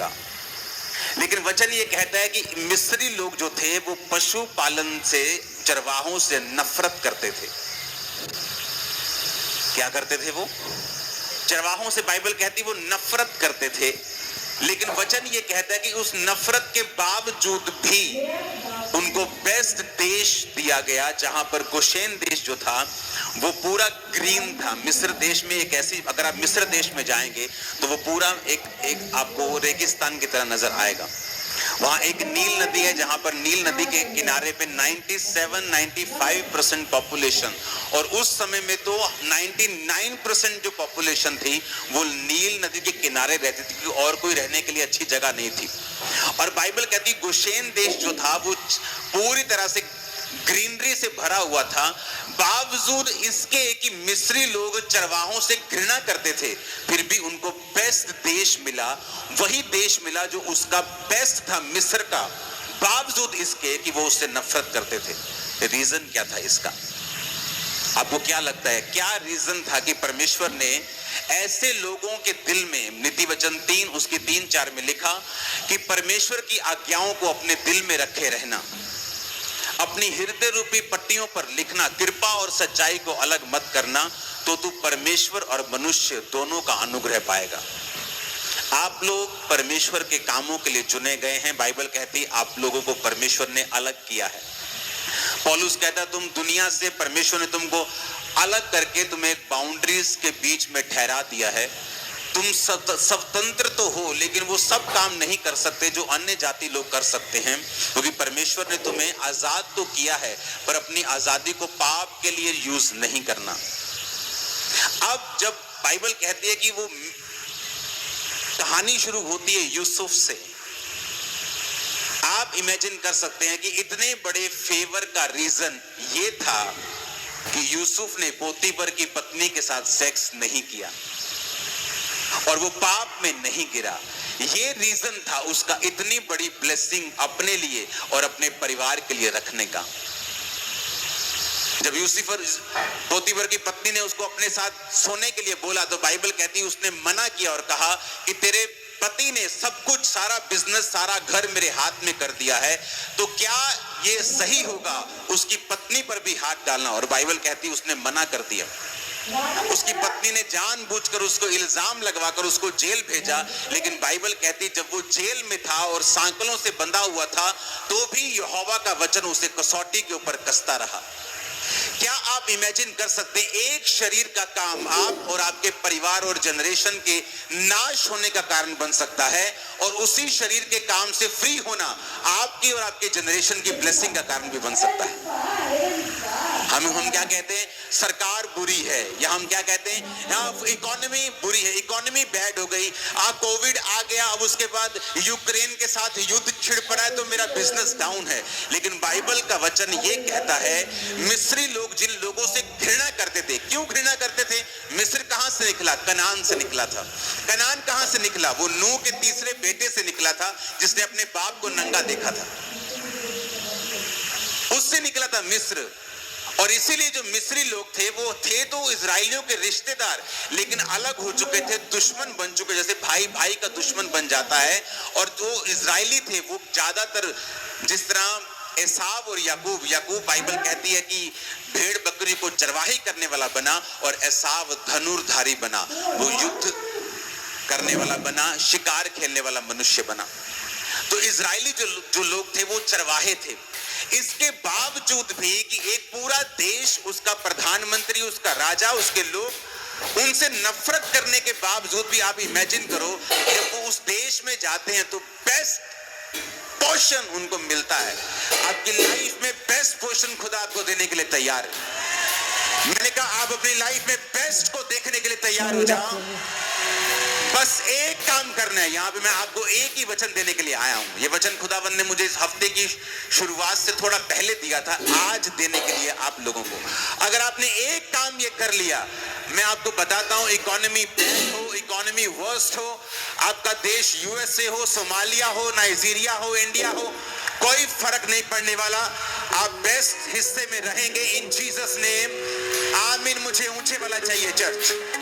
का। लेकिन वचन ये कहता है कि मिस्री लोग जो थे वो पशु पालन से, चरवाहों से नफरत करते थे। क्या करते थे वो? चरवाहों से बाइबल कहती वो नफरत करते थे। लेकिन वचन ये कहता है कि उस नफरत के बावजूद भी उनको बेस्ट देश दिया गया, जहां पर गोशेन देश जो था वो पूरा ग्रीन था। मिस्र देश में एक ऐसी, अगर आप मिस्र देश में जाएंगे तो वो पूरा एक आपको रेगिस्तान की तरह नजर आएगा। वहां एक नील नदी है, जहां पर नील नदी के किनारे पे 97-95% पॉपुलेशन, और उस समय में तो 99% जो पॉपुलेशन थी वो नील नदी के किनारे रहती थी, क्योंकि और कोई रहने के लिए अच्छी जगह नहीं थी। और बाइबल कहती गोशेन देश जो था वो पूरी तरह से ग्रीनरी से भरा हुआ था। बावजूद इसके कि मिस्री लोग चरवाहों से घृणा करते थे, फिर भी उनको बेस्ट देश मिला, वही देश मिला जो उसका बेस्ट था मिस्र का, बावजूद इसके कि वो उससे नफरत करते थे। रीजन क्या था इसका? आपको क्या लगता है, क्या रीजन था कि परमेश्वर ने ऐसे लोगों के दिल में, नीति वचन 3 उसकी 3-4 में लिखा कि परमेश्वर की आज्ञाओं को अपने दिल में रखे रहना, अपनी हृदय रूपी पट्टियों पर लिखना, कृपा और सच्चाई को अलग मत करना, तो तू परमेश्वर और मनुष्य दोनों का अनुग्रह पाएगा। आप लोग परमेश्वर के कामों के लिए चुने गए हैं। बाइबल कहती आप लोगों को परमेश्वर ने अलग किया है। पौलुस कहता तुम दुनिया से, परमेश्वर ने तुमको अलग करके तुम्हें एक बाउंड्रीज के बीच में ठहरा दिया है। तुम स्वतंत्र तो हो, लेकिन वो सब काम नहीं कर सकते जो अन्य जाति लोग कर सकते हैं, क्योंकि परमेश्वर ने तुम्हें आजाद तो किया है, पर अपनी आजादी को पाप के लिए यूज नहीं करना। अब जब बाइबल कहती है कि वो कहानी शुरू होती है यूसुफ से, आप इमेजिन कर सकते हैं कि इतने बड़े फेवर का रीजन ये था कि यूसुफ ने पोतीफर की पत्नी के साथ सेक्स नहीं किया और वो पाप में नहीं गिरा। ये रीजन था उसका इतनी बड़ी ब्लेसिंग अपने लिए और अपने परिवार के लिए रखने का। जब पोतीफर की पत्नी ने उसको अपने साथ सोने के लिए बोला तो बाइबल कहती उसने मना किया और कहा कि तेरे पति ने सब कुछ, सारा बिजनेस, सारा घर मेरे हाथ में कर दिया है, तो क्या ये सही होगा उसकी पत्नी पर भी हाथ डालना? और बाइबल कहती उसने मना कर दिया। उसकी पत्नी ने जानबूझकर उसको इल्जाम लगवाकर उसको जेल भेजा, लेकिन बाइबल कहती जब वो जेल में था और सांकलों से बंधा हुआ था तो भी यहोवा का वचन उसे कसौटी के ऊपर कसता रहा। क्या आप इमेजिन कर सकते हैं, एक शरीर का काम आप और आपके परिवार और जनरेशन के नाश होने का कारण बन सकता है, और उसी शरीर के काम से फ्री होना आपकी और आपके जनरेशन की ब्लेसिंग का कारण भी बन सकता है। हम क्या कहते हैं, सरकार बुरी है, या हम क्या कहते हैं, यहाँ इकोनॉमी बुरी है, इकोनॉमी बैड हो गई, कोविड आ गया, अब उसके बाद यूक्रेन के साथ युद्ध छिड़ पड़ा है तो मेरा बिजनेस डाउन है। लेकिन बाइबल का वचन ये कहता है मिस्री लोग जिन लोगों से घृणा करते थे, क्यों घृणा करते थे? मिस्र कहां से निकला? कनान से निकला था। कनान कहां से निकला? वो नूह के तीसरे बेटे से निकला था, जिसने अपने बाप को नंगा देखा था, उससे निकला था मिस्र। और इसीलिए जो मिस्री लोग थे वो थे तो इजराइलियों के रिश्तेदार, लेकिन अलग हो चुके थे, दुश्मन बन चुके, जैसे भाई भाई का दुश्मन बन जाता है। और जो इजराइली थे वो ज्यादातर, जिस तरह एसाव और याकूब बाइबल कहती है कि भेड़ बकरी को चरवाही करने वाला बना, और एसाव धनुर्धारी बना, वो युद्ध करने वाला बना, शिकार खेलने वाला मनुष्य बना। तो इजराइली जो लोग थे वो चरवाहे थे। इसके बावजूद भी कि एक पूरा देश, उसका प्रधानमंत्री, उसका राजा, उसके लोग उनसे नफरत करने के बावजूद भी आप इमेजिन करो जब वो उस देश में जाते हैं तो बेस्ट पोर्शन उनको मिलता है। आपकी लाइफ में बेस्ट पोर्शन खुदा आपको देने के लिए तैयार है। मैंने कहा आप अपनी लाइफ में बेस्ट को देखने के लिए तैयार हो जाओ। बस एक काम करना है। यहाँ पे मैं आपको एक ही वचन देने के लिए आया हूँ। ये वचन खुदावंद ने मुझे इस हफ्ते की शुरुआत से थोड़ा पहले दिया था, आज देने के लिए आप लोगों को। अगर आपने एक काम ये कर लिया, मैं आपको बताता हूँ, इकोनॉमी बैड हो, इकोनॉमी वर्स्ट हो, आपका देश यूएसए हो, सोमालिया हो, नाइजीरिया हो, इंडिया हो, कोई फर्क नहीं पड़ने वाला। आप बेस्ट हिस्से में रहेंगे इन जीसस नेम। आमीन। मुझे ऊंचे वाला चाहिए चर्च।